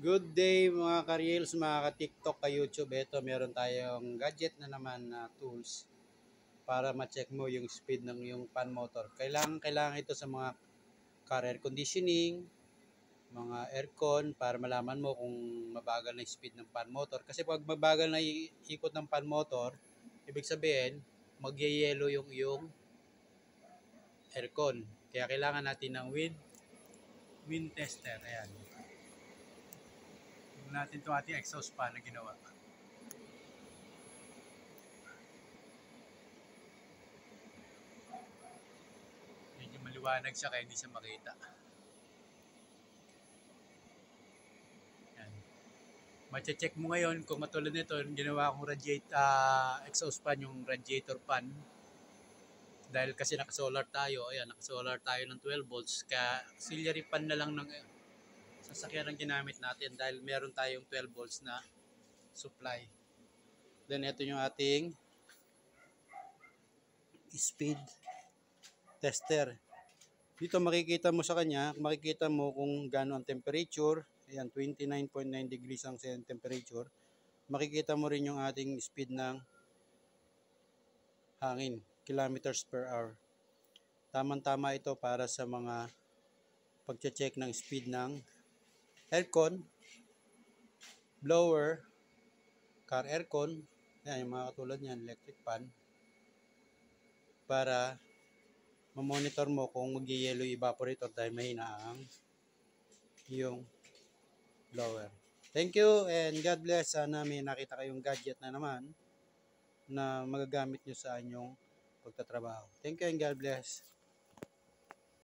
Good day mga ka-reels, mga ka-TikTok, ka-YouTube. Ito, meron tayong gadget na naman na tools para ma-check mo yung speed ng yung fan motor. Kailangan ito sa mga car air conditioning, mga aircon, para malaman mo kung mabagal na yung speed ng fan motor. Kasi pag mabagal na ikot ng fan motor, ibig sabihin, magye-yellow yung aircon. Kaya kailangan natin ng wind tester. Ayan. Tingnan natin itong ating exhaust fan na ginawa. Medyo maliwanag siya kaya hindi siya makita. Yan. Mache-check mo ngayon kung matulad nito, yung ginawa kong exhaust fan, yung radiator fan. Dahil kasi naka-solar tayo, ayan, naka-solar tayo ng 12 volts, kaya auxiliary fan na lang ng sasakyan ang ginamit natin dahil meron tayong 12 volts na supply. Then ito yung ating speed tester. Dito makikita mo sa kanya, makikita mo kung gaano ang temperature. Ayan, 29.9 degrees ang temperature. Makikita mo rin yung ating speed ng hangin, kilometers per hour. Tamang-tama ito para sa mga pagche-check ng speed ng aircon, blower, car aircon, yan, yung mga katulad niyan, electric fan, para mamonitor mo kung mag-yellow evaporator dahil mahina ang yung blower. Thank you and God bless. Sana may nakita kayong gadget na naman na magagamit nyo sa inyong pagtatrabaho. Thank you and God bless.